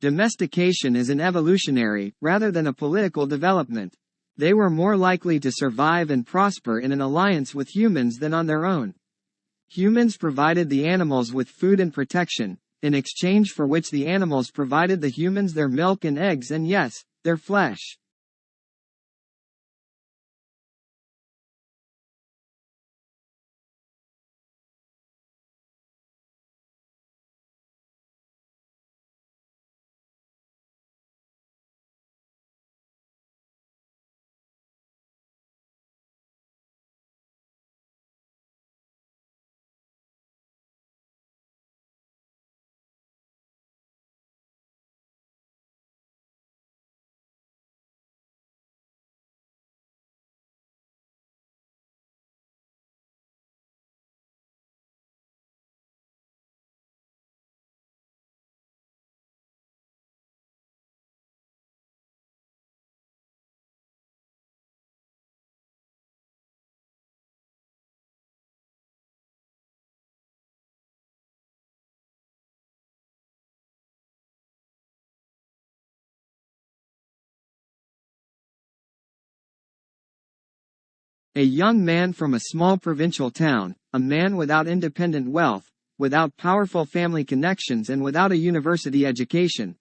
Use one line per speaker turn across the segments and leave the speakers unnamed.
Domestication is an evolutionary, rather than a political development. They were more likely to survive and prosper in an alliance with humans than on their own. Humans provided the animals with food and protection, in exchange for which the animals provided the humans their milk and eggs and yes, their flesh. A young man from a small provincial town, a man without independent wealth, without powerful family connections and without a university education,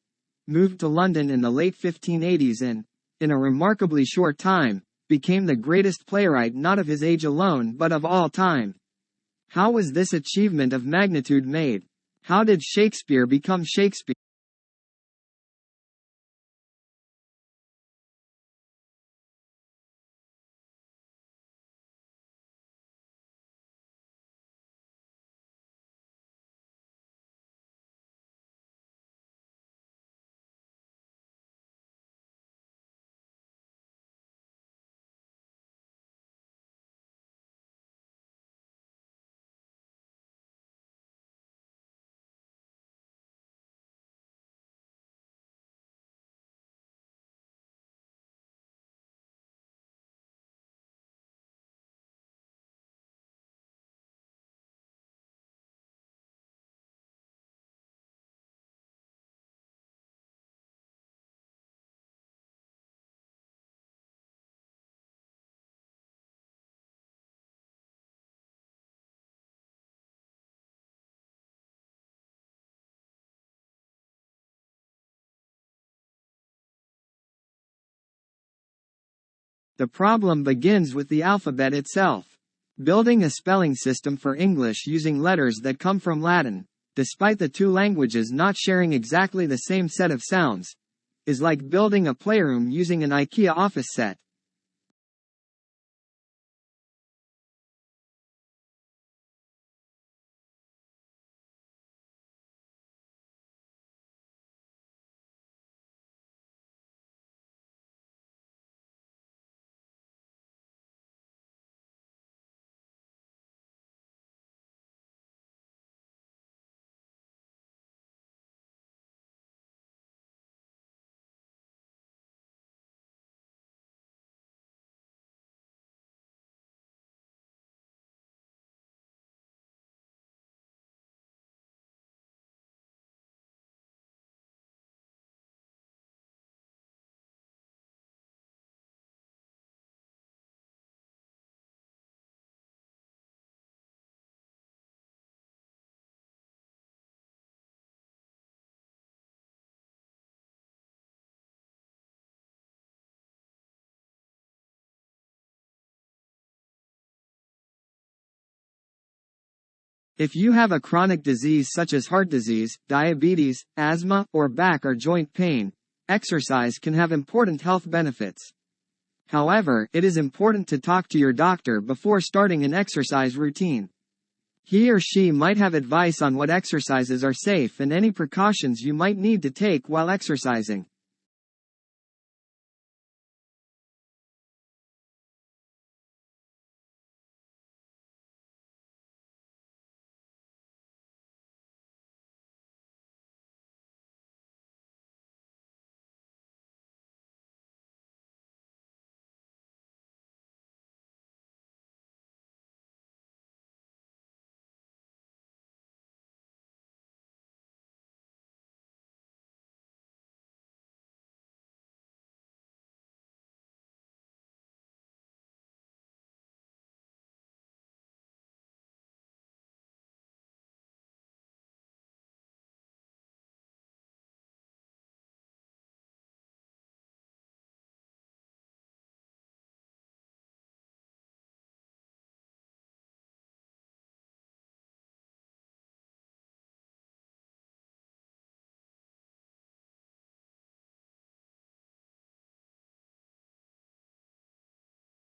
moved to London in the late 1580s and, in a remarkably short time, became the greatest playwright not of his age alone but of all time. How was this achievement of magnitude made? How did Shakespeare become Shakespeare? The problem begins with the alphabet itself. Building a spelling system for English using letters that come from Latin, despite the two languages not sharing exactly the same set of sounds, is like building a playroom using an IKEA office set. If you have a chronic disease such as heart disease, diabetes, asthma, or back or joint pain, exercise can have important health benefits. However, it is important to talk to your doctor before starting an exercise routine. He or she might have advice on what exercises are safe and any precautions you might need to take while exercising.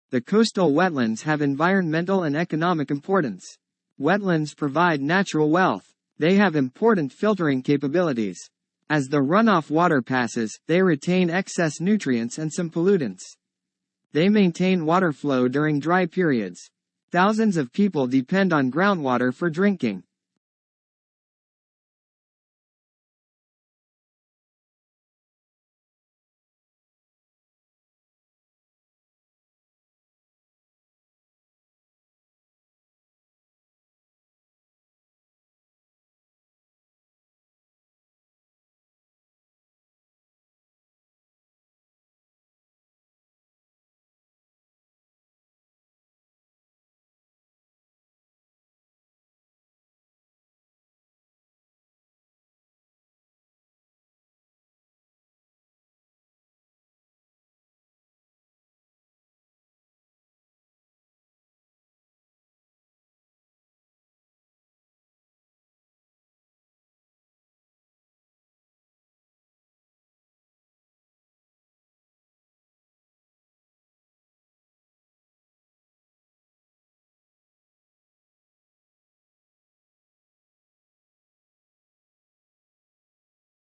The coastal wetlands have environmental and economic importance. Wetlands provide natural wealth. They have important filtering capabilities. As the runoff water passes, they retain excess nutrients and some pollutants. They maintain water flow during dry periods. Thousands of people depend on groundwater for drinking.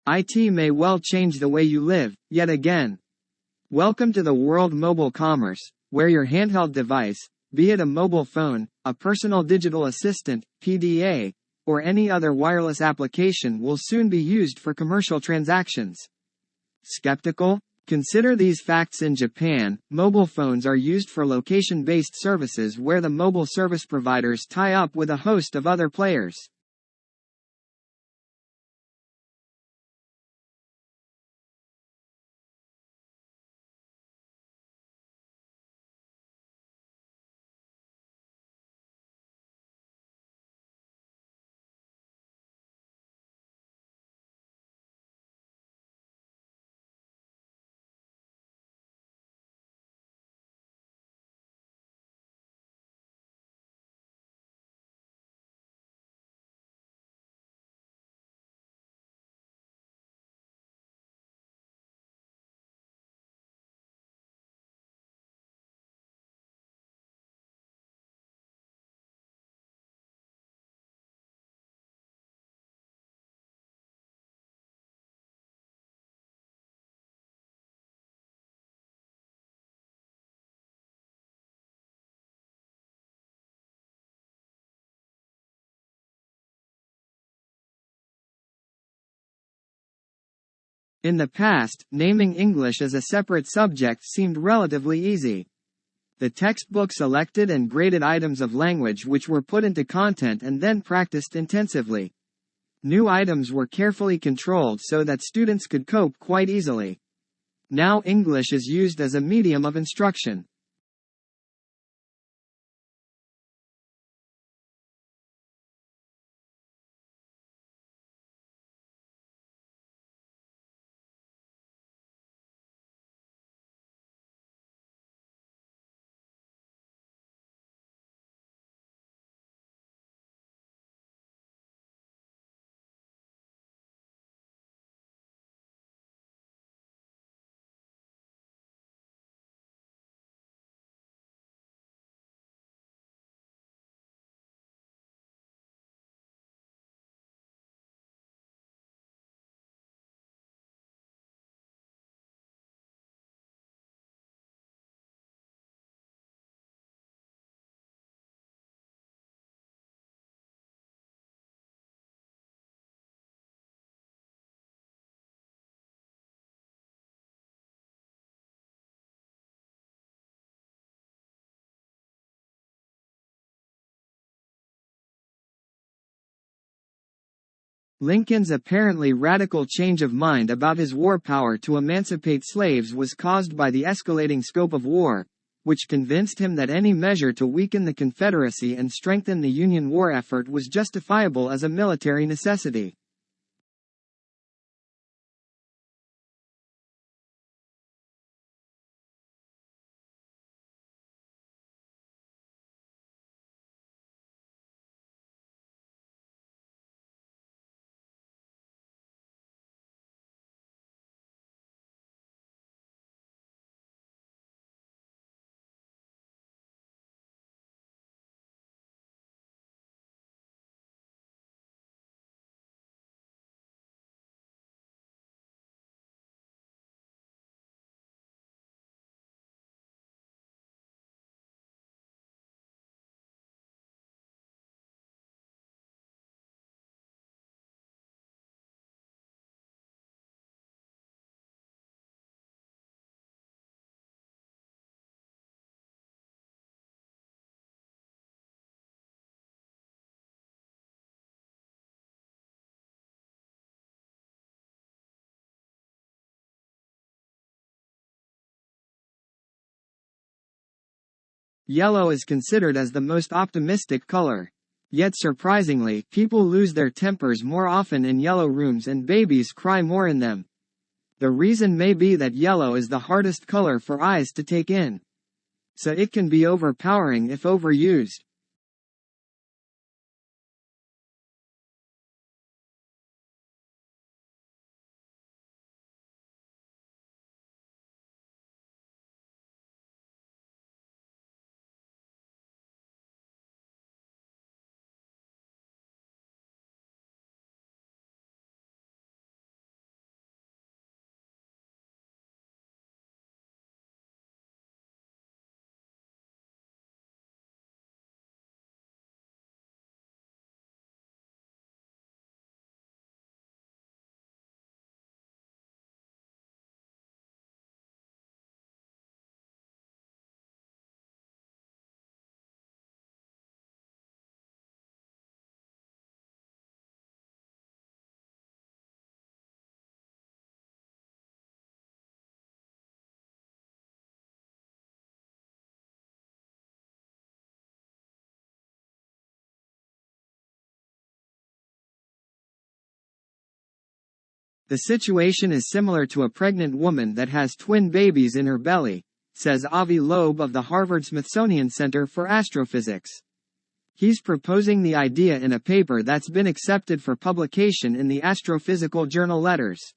IT may well change the way you live, yet again. Welcome to the world mobile commerce, where your handheld device, be it a mobile phone, a personal digital assistant, PDA, or any other wireless application will soon be used for commercial transactions. Skeptical? Consider these facts. In Japan, mobile phones are used for location-based services where the mobile service providers tie up with a host of other players. In the past, naming English as a separate subject seemed relatively easy. The textbook selected and graded items of language which were put into content and then practiced intensively. New items were carefully controlled so that students could cope quite easily. Now English is used as a medium of instruction. Lincoln's apparently radical change of mind about his war power to emancipate slaves was caused by the escalating scope of war, which convinced him that any measure to weaken the Confederacy and strengthen the Union war effort was justifiable as a military necessity. Yellow is considered as the most optimistic color. Yet surprisingly, people lose their tempers more often in yellow rooms and babies cry more in them. The reason may be that yellow is the hardest color for eyes to take in. So it can be overpowering if overused. The situation is similar to a pregnant woman that has twin babies in her belly, says Avi Loeb of the Harvard-Smithsonian Center for Astrophysics. He's proposing the idea in a paper that's been accepted for publication in the astrophysical journal Letters.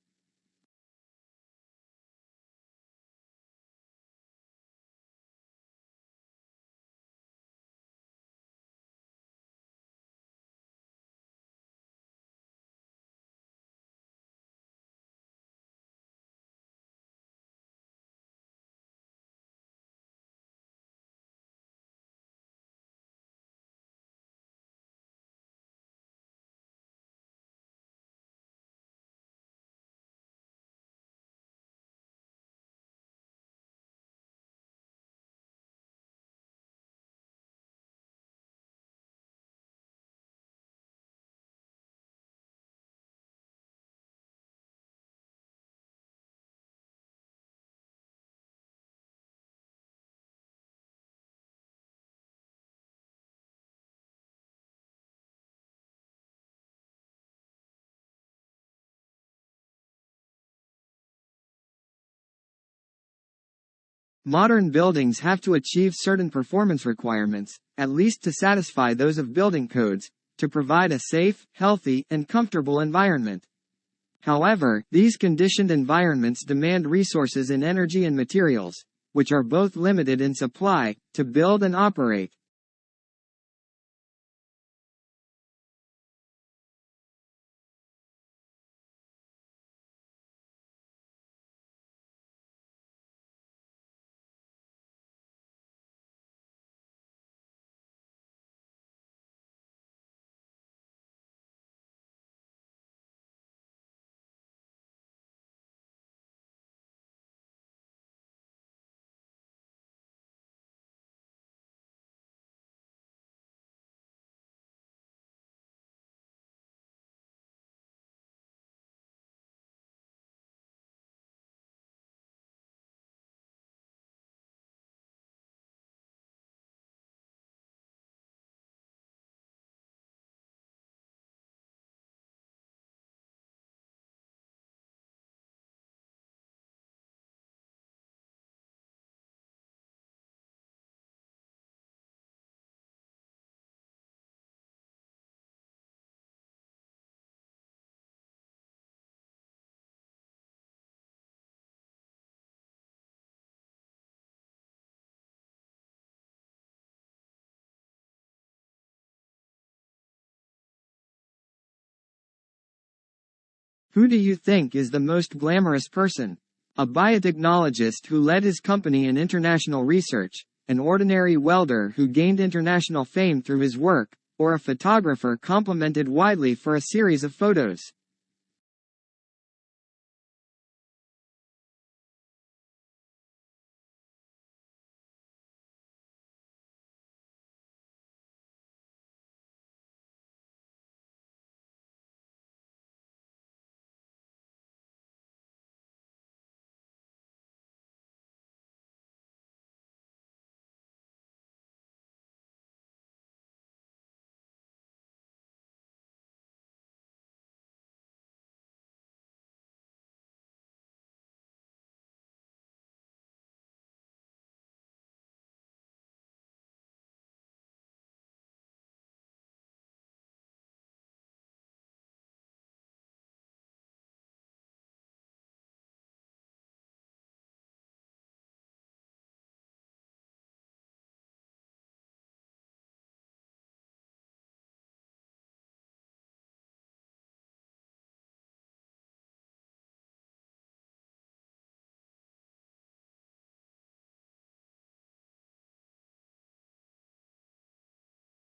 Modern buildings have to achieve certain performance requirements, at least to satisfy those of building codes, to provide a safe, healthy, and comfortable environment. However, these conditioned environments demand resources in energy and materials, which are both limited in supply, to build and operate. Who do you think is the most glamorous person? A biotechnologist who led his company in international research, an ordinary welder who gained international fame through his work, or a photographer complimented widely for a series of photos?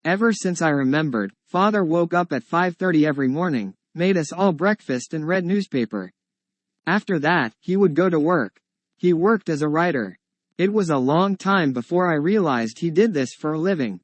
Ever since I remembered, Father woke up at 5:30 every morning, made us all breakfast and read newspaper. After that, he would go to work. He worked as a writer. It was a long time before I realized he did this for a living.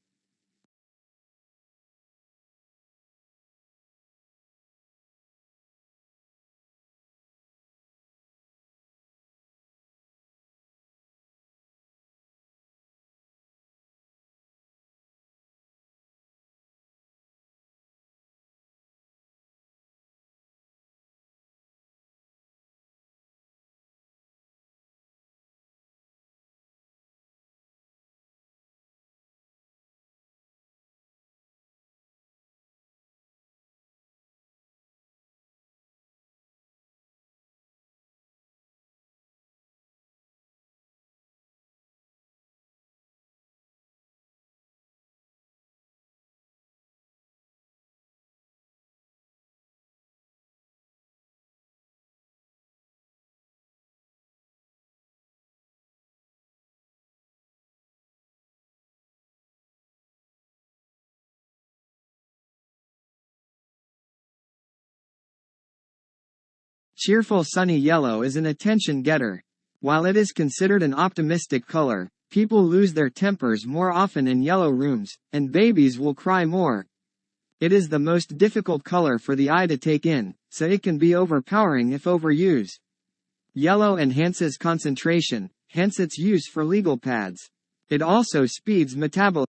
Cheerful sunny yellow is an attention getter. While it is considered an optimistic color, people lose their tempers more often in yellow rooms, and babies will cry more. It is the most difficult color for the eye to take in, so it can be overpowering if overused. Yellow enhances concentration, hence its use for legal pads. It also speeds metabolism.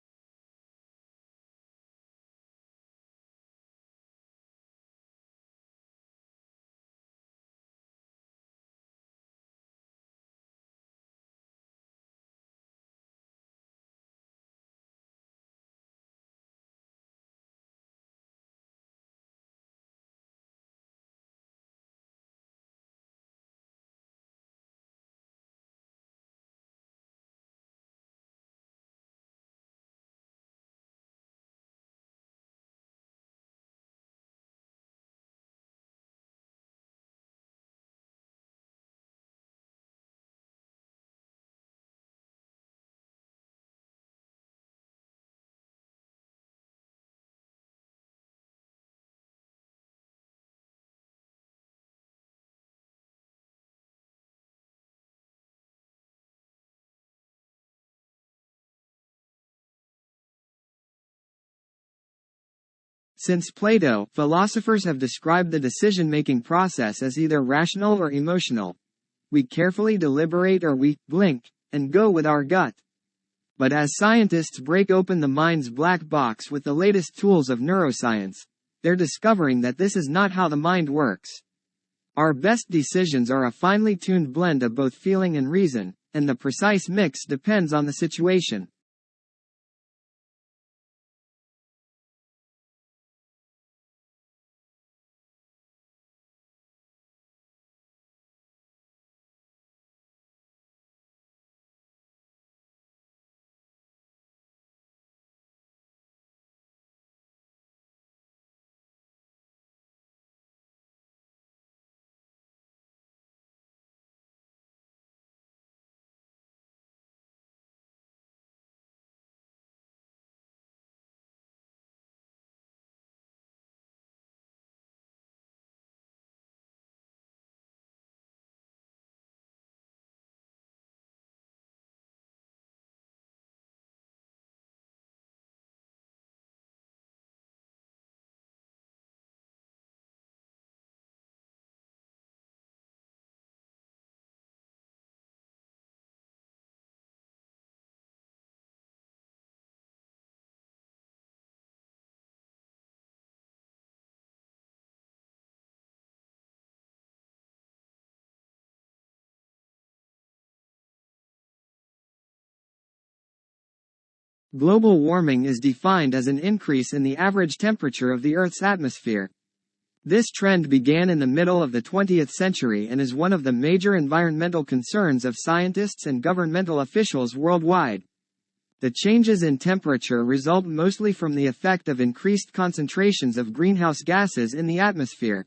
Since Plato, philosophers have described the decision-making process as either rational or emotional. We carefully deliberate or we blink and go with our gut. But as scientists break open the mind's black box with the latest tools of neuroscience, they're discovering that this is not how the mind works. Our best decisions are a finely tuned blend of both feeling and reason, and the precise mix depends on the situation. Global warming is defined as an increase in the average temperature of the Earth's atmosphere. This trend began in the middle of the 20th century and is one of the major environmental concerns of scientists and governmental officials worldwide. The changes in temperature result mostly from the effect of increased concentrations of greenhouse gases in the atmosphere.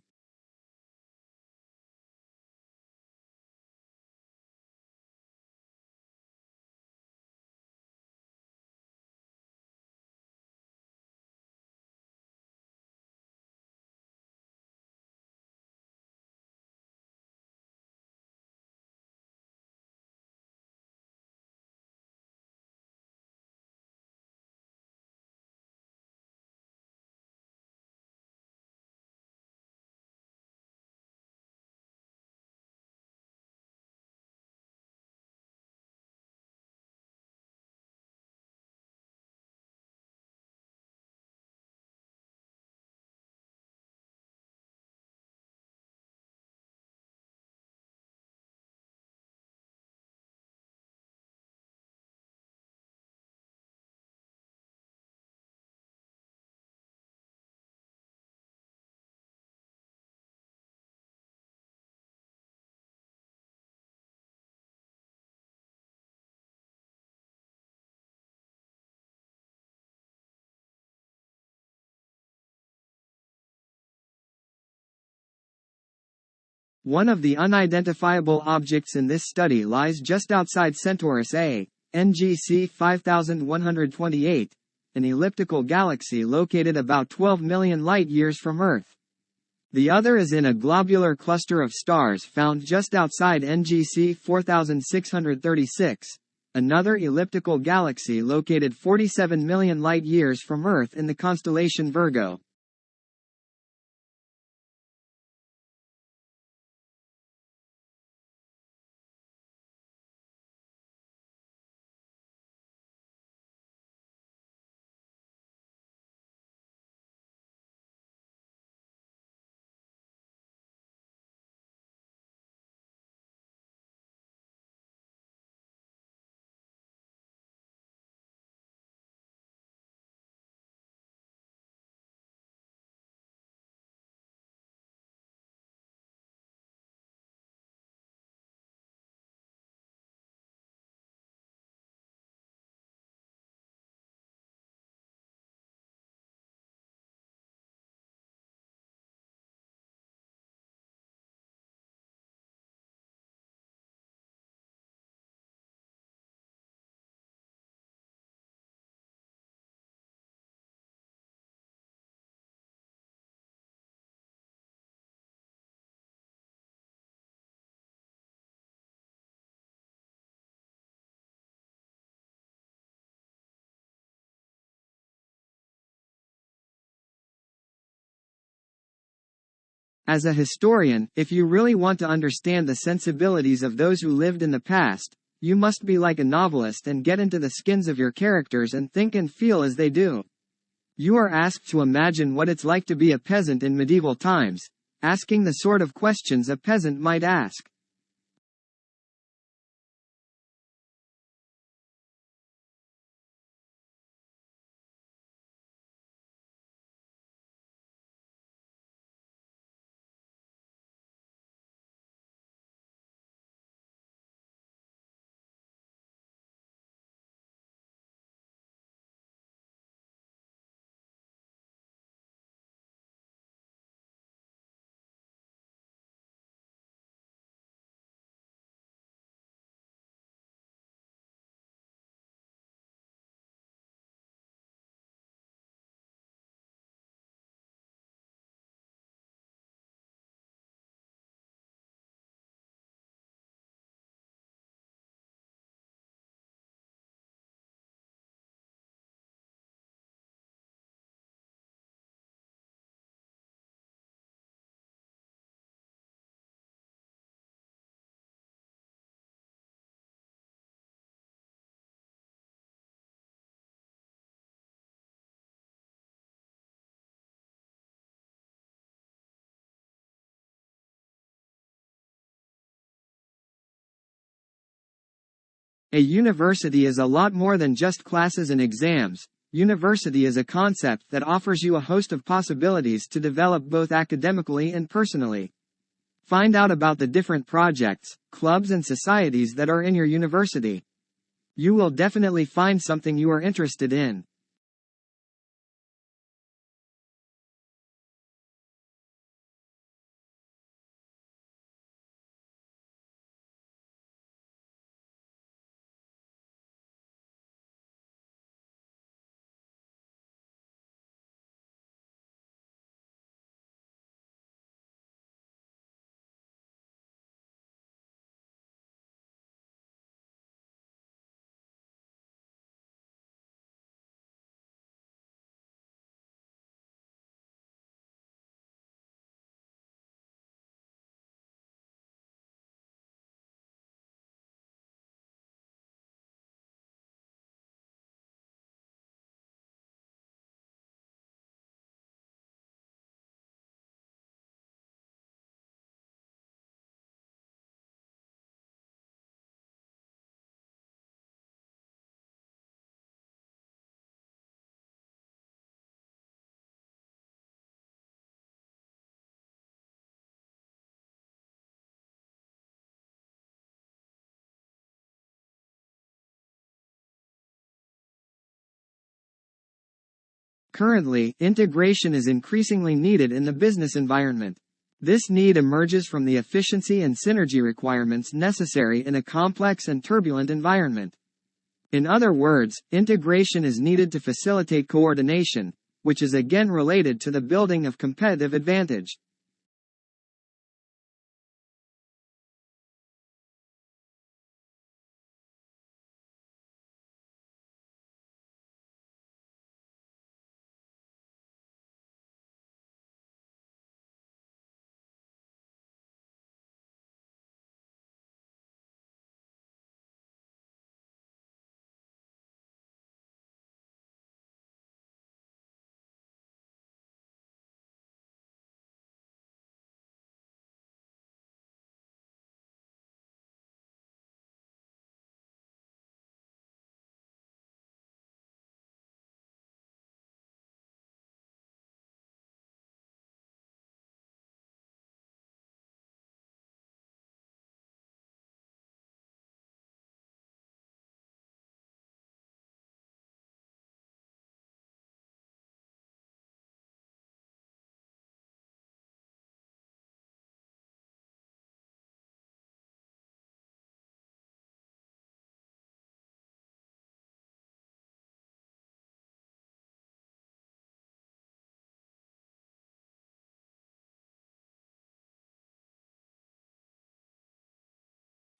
One of the unidentifiable objects in this study lies just outside Centaurus A, NGC 5128, an elliptical galaxy located about 12 million light-years from Earth. The other is in a globular cluster of stars found just outside NGC 4636, another elliptical galaxy located 47 million light-years from Earth in the constellation Virgo. As a historian, if you really want to understand the sensibilities of those who lived in the past, you must be like a novelist and get into the skins of your characters and think and feel as they do. You are asked to imagine what it's like to be a peasant in medieval times, asking the sort of questions a peasant might ask. A university is a lot more than just classes and exams. University is a concept that offers you a host of possibilities to develop both academically and personally. Find out about the different projects, clubs and societies that are in your university. You will definitely find something you are interested in. Currently, integration is increasingly needed in the business environment. This need emerges from the efficiency and synergy requirements necessary in a complex and turbulent environment. In other words, integration is needed to facilitate coordination, which is again related to the building of competitive advantage.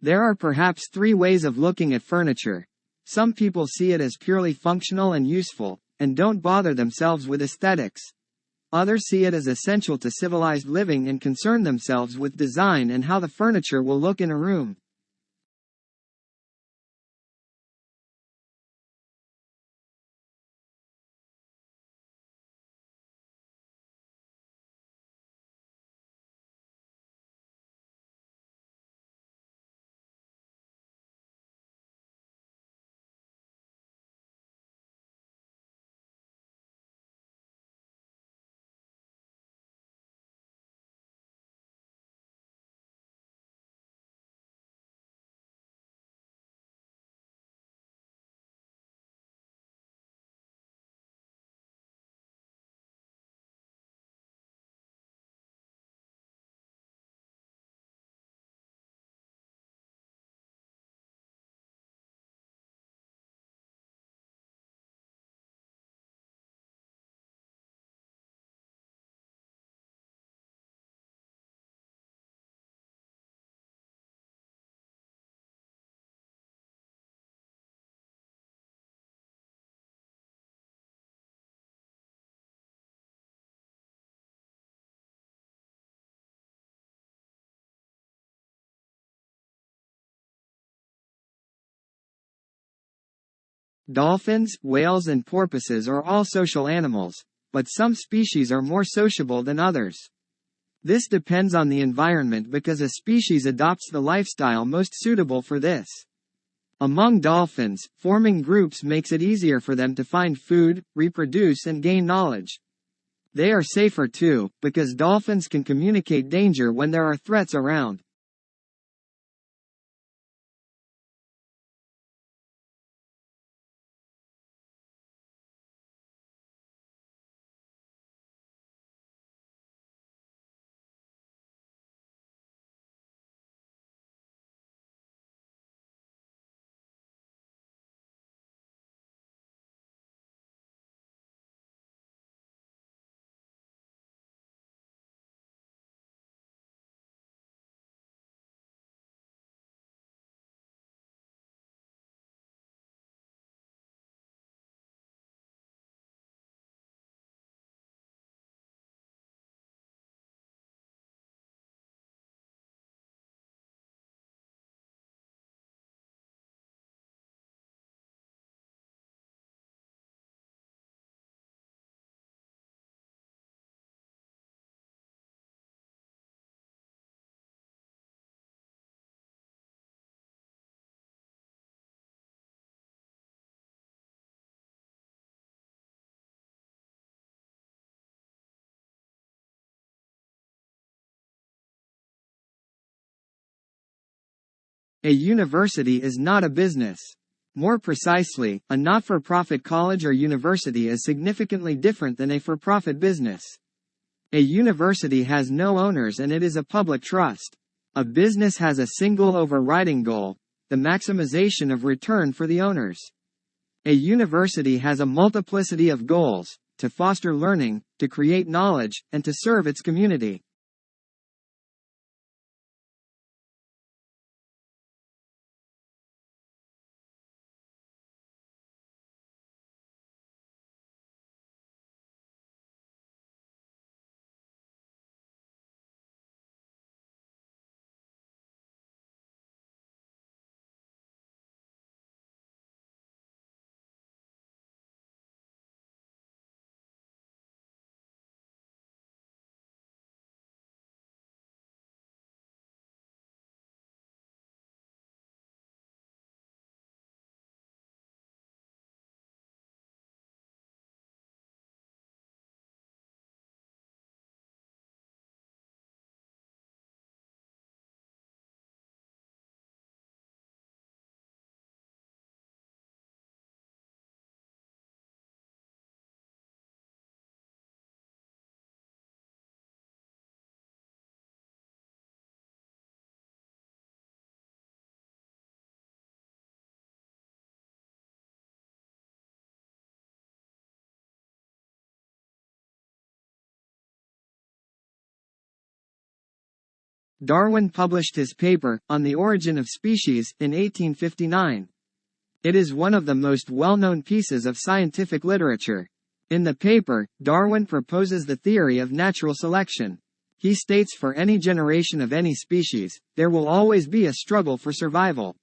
There are perhaps three ways of looking at furniture. Some people see it as purely functional and useful, and don't bother themselves with aesthetics. Others see it as essential to civilized living and concern themselves with design and how the furniture will look in a room. Dolphins, whales and porpoises are all social animals, but some species are more sociable than others. This depends on the environment because a species adopts the lifestyle most suitable for this. Among dolphins, forming groups makes it easier for them to find food, reproduce and gain knowledge. They are safer too, because dolphins can communicate danger when there are threats around. A university is not a business. More precisely, a not-for-profit college or university is significantly different than a for-profit business. A university has no owners and it is a public trust. A business has a single overriding goal, the maximization of return for the owners. A university has a multiplicity of goals, to foster learning, to create knowledge, and to serve its community. Darwin published his paper, On the Origin of Species, in 1859. It is one of the most well-known pieces of scientific literature. In the paper, Darwin proposes the theory of natural selection. He states for any generation of any species, there will always be a struggle for survival.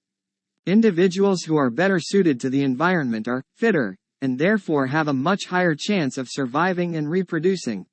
Individuals who are better suited to the environment are fitter, and therefore have a much higher chance of surviving and reproducing.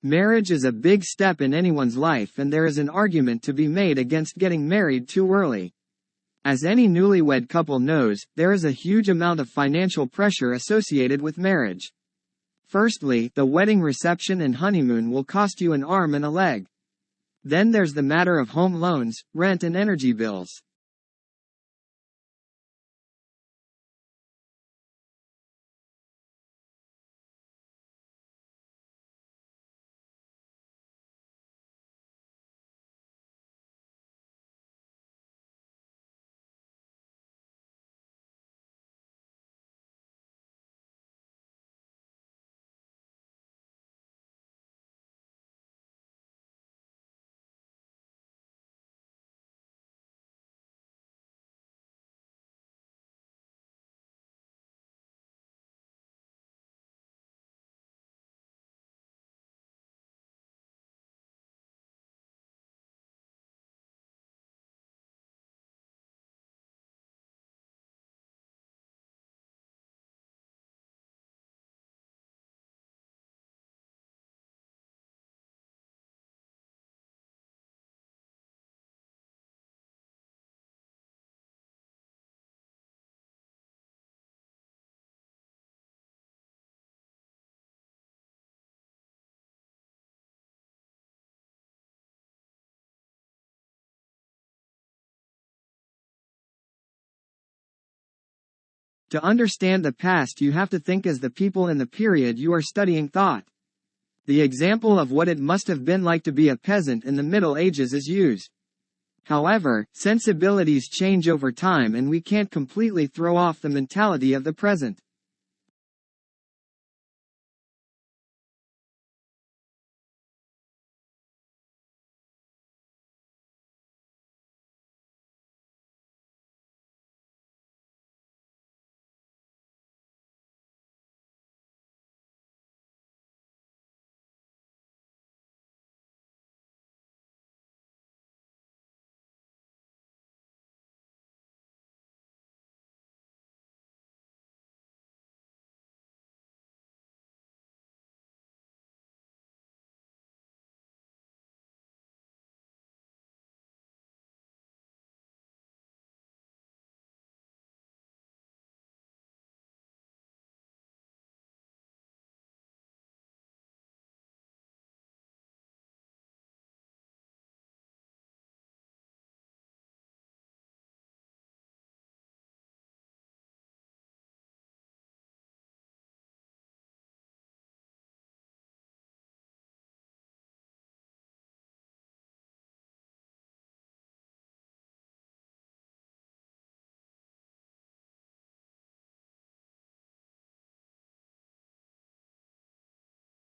Marriage is a big step in anyone's life, and there is an argument to be made against getting married too early. As any newlywed couple knows, there is a huge amount of financial pressure associated with marriage. Firstly, the wedding reception and honeymoon will cost you an arm and a leg. Then there's the matter of home loans, rent and energy bills. To understand the past, you have to think as the people in the period you are studying thought. The example of what it must have been like to be a peasant in the Middle Ages is used. However, sensibilities change over time and we can't completely throw off the mentality of the present.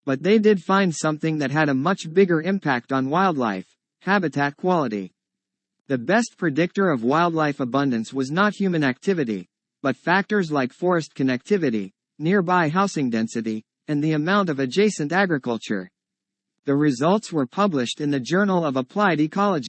But they did find something that had a much bigger impact on wildlife: habitat quality. The best predictor of wildlife abundance was not human activity, but factors like forest connectivity, nearby housing density, and the amount of adjacent agriculture. The results were published in the Journal of Applied Ecology.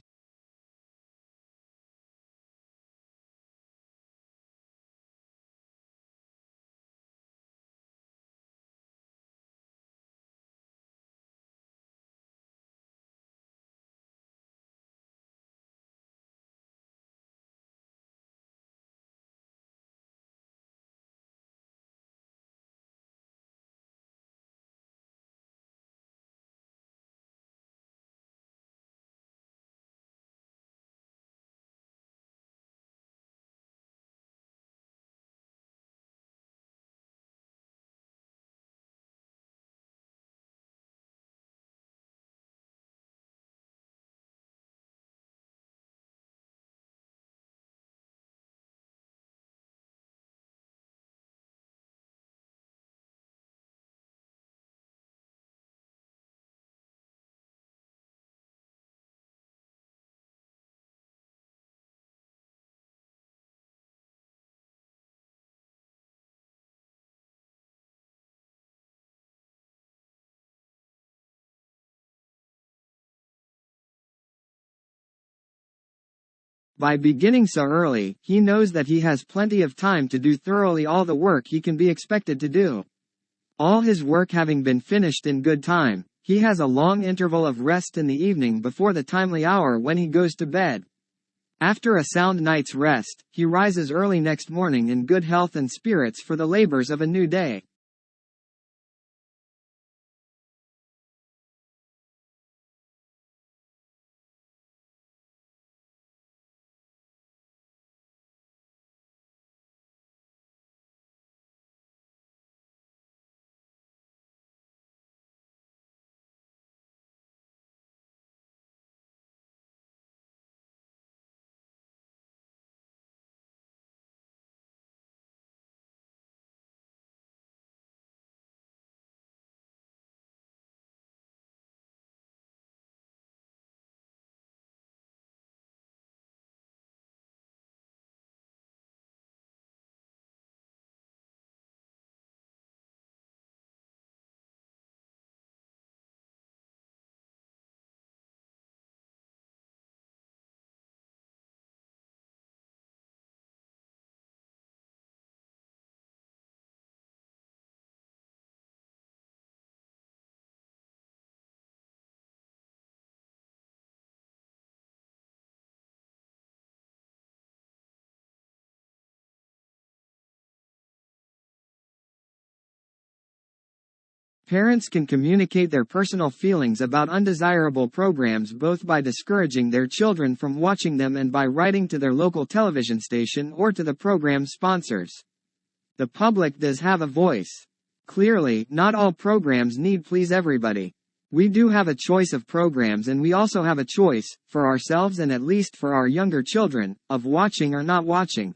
By beginning so early, he knows that he has plenty of time to do thoroughly all the work he can be expected to do. All his work having been finished in good time, he has a long interval of rest in the evening before the timely hour when he goes to bed. After a sound night's rest, he rises early next morning in good health and spirits for the labors of a new day. Parents can communicate their personal feelings about undesirable programs both by discouraging their children from watching them and by writing to their local television station or to the program sponsors. The public does have a voice. Clearly, not all programs need please everybody. We do have a choice of programs, and we also have a choice, for ourselves and at least for our younger children, of watching or not watching.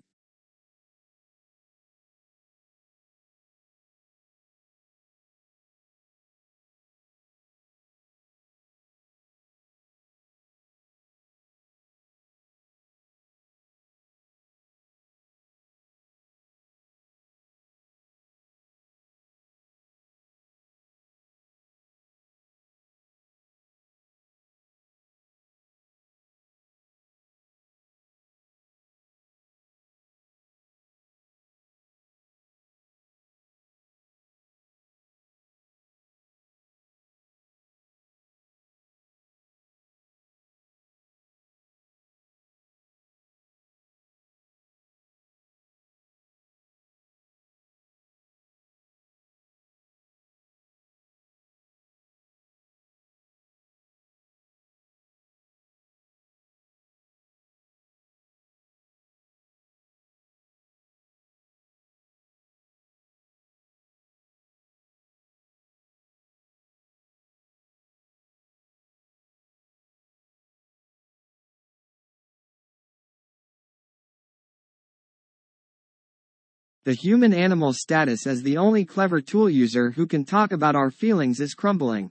The human-animal status as the only clever tool user who can talk about our feelings is crumbling.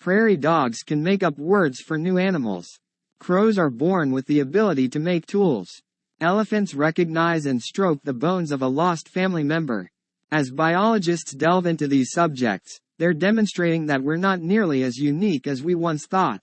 Prairie dogs can make up words for new animals. Crows are born with the ability to make tools. Elephants recognize and stroke the bones of a lost family member. As biologists delve into these subjects, they're demonstrating that we're not nearly as unique as we once thought.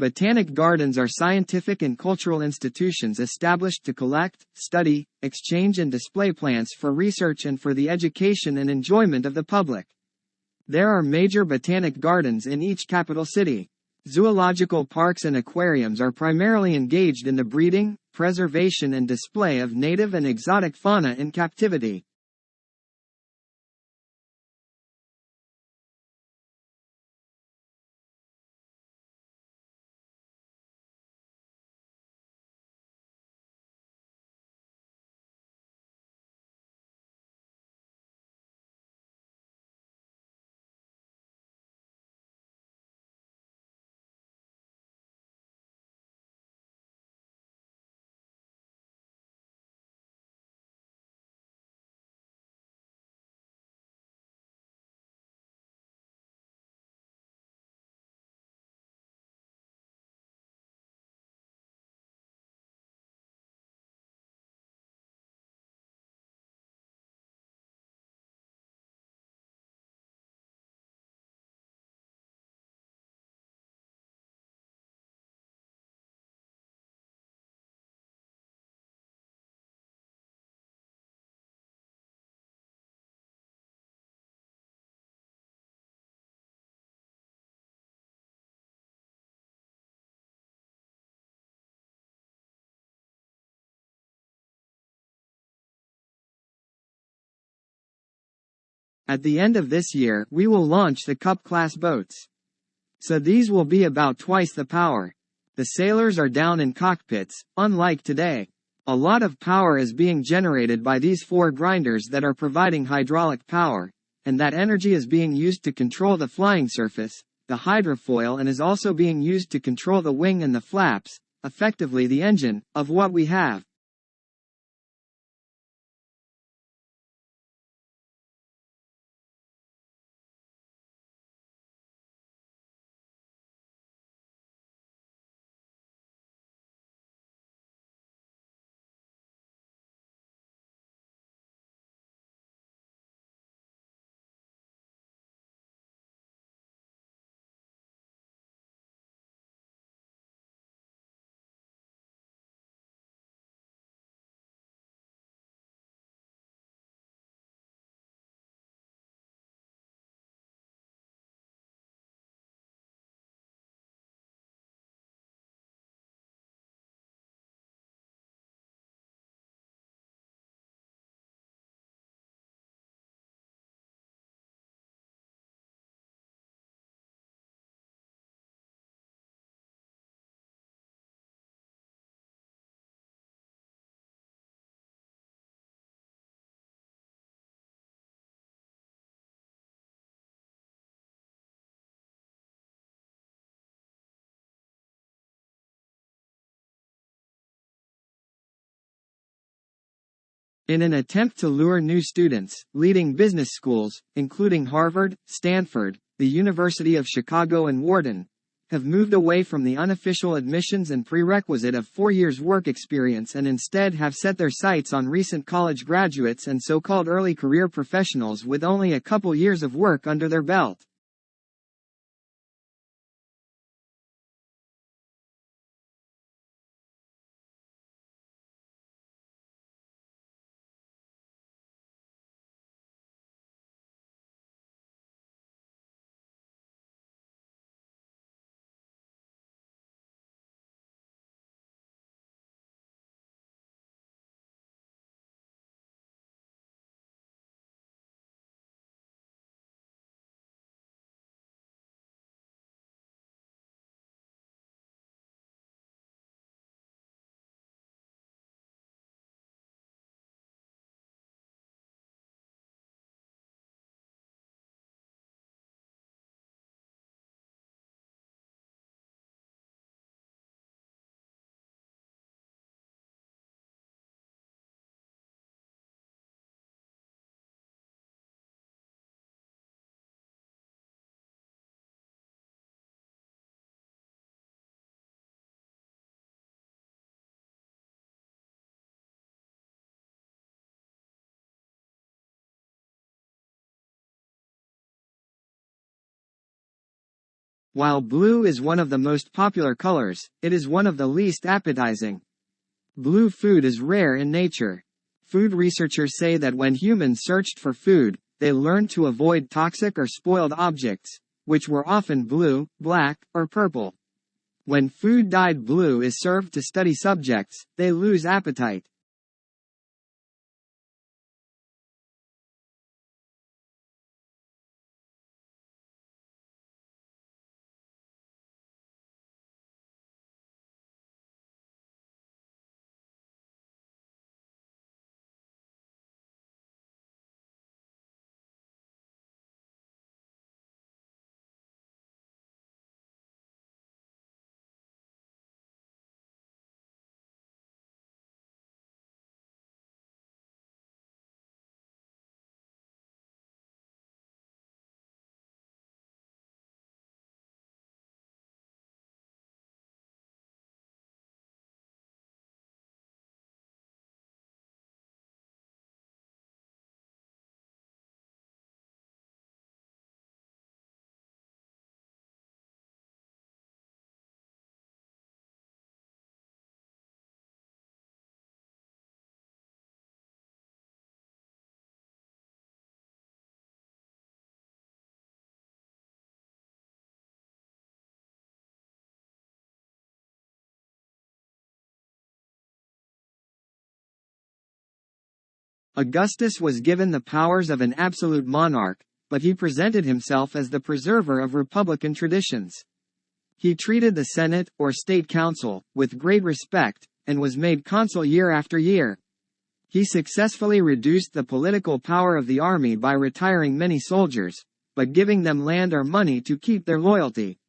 Botanic gardens are scientific and cultural institutions established to collect, study, exchange and display plants for research and for the education and enjoyment of the public. There are major botanic gardens in each capital city. Zoological parks and aquariums are primarily engaged in the breeding, preservation and display of native and exotic fauna in captivity. At the end of this year, we will launch the Cup-class boats. So these will be about twice the power. The sailors are down in cockpits, unlike today. A lot of power is being generated by these four grinders that are providing hydraulic power. and that energy is being used to control the flying surface, the hydrofoil, and is also being used to control the wing and the flaps, effectively the engine, of what we have. In an attempt to lure new students, leading business schools, including Harvard, Stanford, the University of Chicago and Wharton, have moved away from the unofficial admissions and prerequisite of 4 years work experience and instead have set their sights on recent college graduates and so-called early career professionals with only a couple years of work under their belt. While blue is one of the most popular colors, it is one of the least appetizing. Blue food is rare in nature. Food researchers say that when humans searched for food, they learned to avoid toxic or spoiled objects, which were often blue, black, or purple. When food dyed blue is served to study subjects, they lose appetite. Augustus was given the powers of an absolute monarch, but he presented himself as the preserver of republican traditions. He treated the Senate, or State Council, with great respect, and was made consul year after year. He successfully reduced the political power of the army by retiring many soldiers, but giving them land or money to keep their loyalty.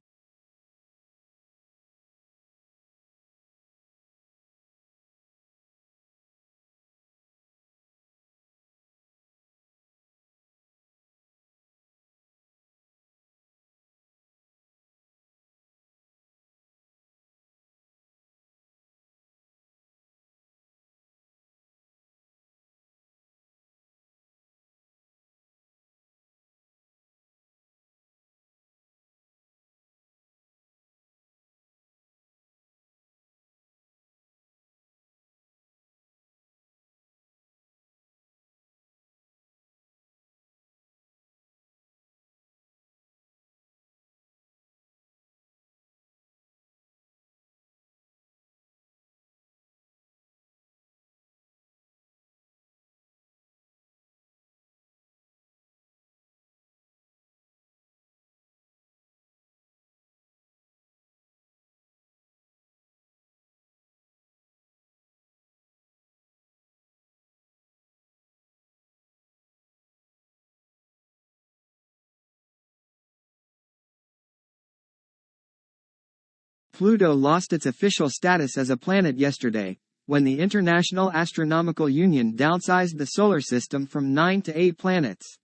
Pluto lost its official status as a planet yesterday, when the International Astronomical Union downsized the solar system from 9 to 8 planets.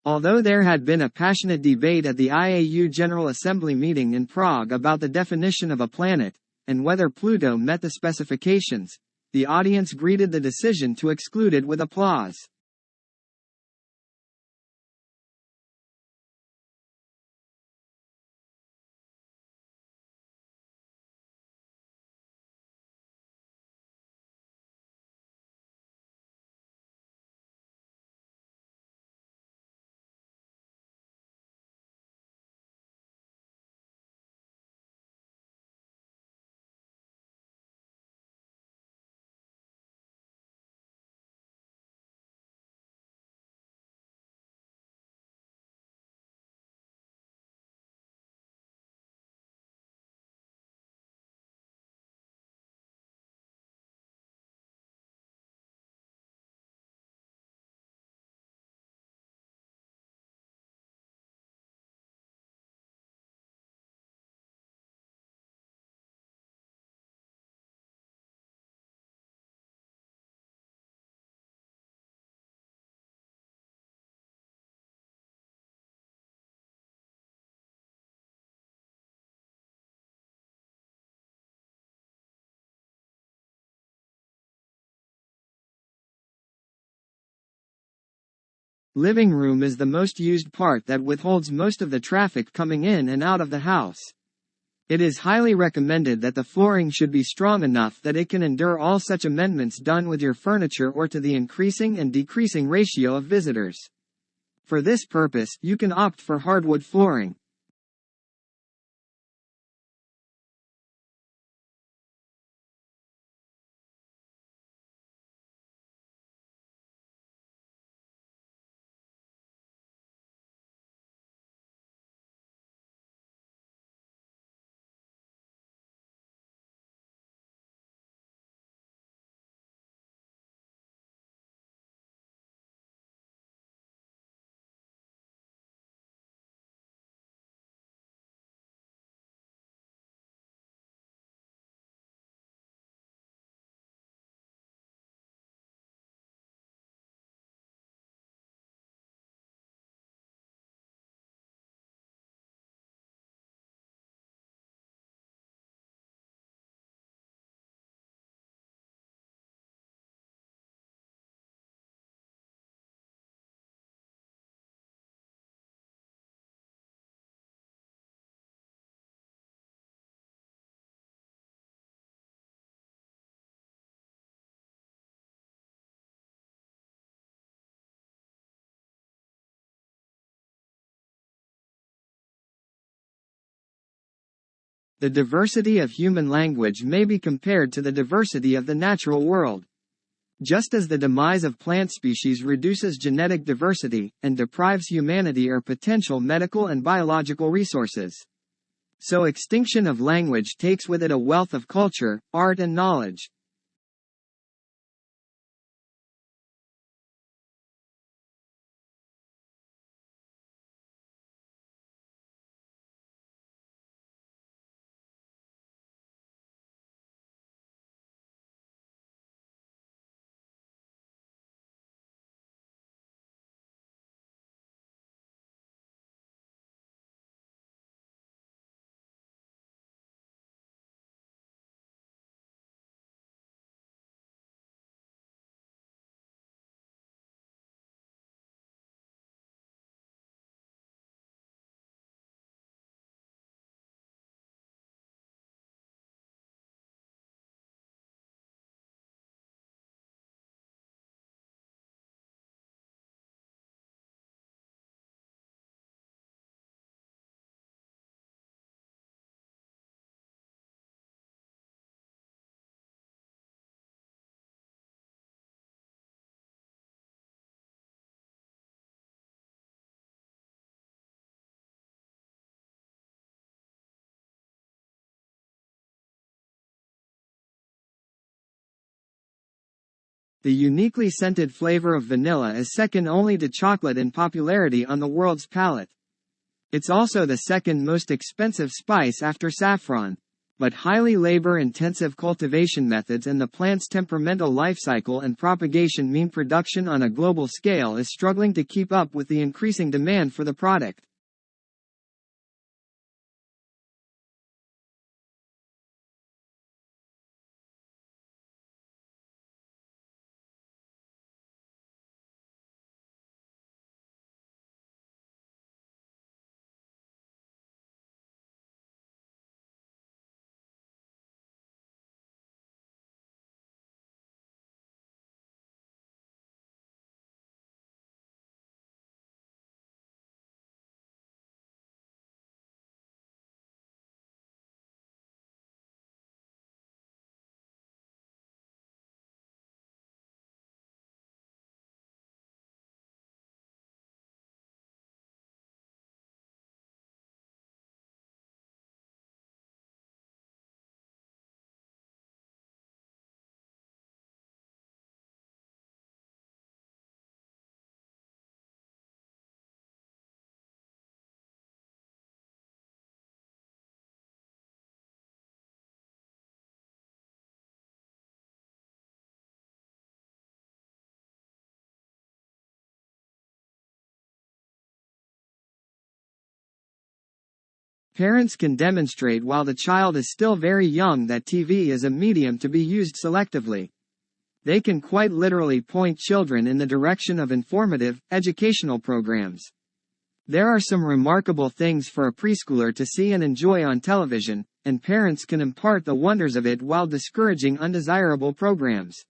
Although there had been a passionate debate at the IAU General Assembly meeting in Prague about the definition of a planet, and whether Pluto met the specifications, the audience greeted the decision to exclude it with applause. Living room is the most used part that withholds most of the traffic coming in and out of the house. It is highly recommended that the flooring should be strong enough that it can endure all such amendments done with your furniture or to the increasing and decreasing ratio of visitors. For this purpose, you can opt for hardwood flooring. The diversity of human language may be compared to the diversity of the natural world. Just as the demise of plant species reduces genetic diversity, and deprives humanity of potential medical and biological resources, so extinction of language takes with it a wealth of culture, art and knowledge. The uniquely scented flavor of vanilla is second only to chocolate in popularity on the world's palate. It's also the second most expensive spice after saffron. But highly labor-intensive cultivation methods and the plant's temperamental life cycle and propagation mean production on a global scale is struggling to keep up with the increasing demand for the product. Parents can demonstrate while the child is still very young that TV is a medium to be used selectively. They can quite literally point children in the direction of informative, educational programs. There are some remarkable things for a preschooler to see and enjoy on television, and parents can impart the wonders of it while discouraging undesirable programs.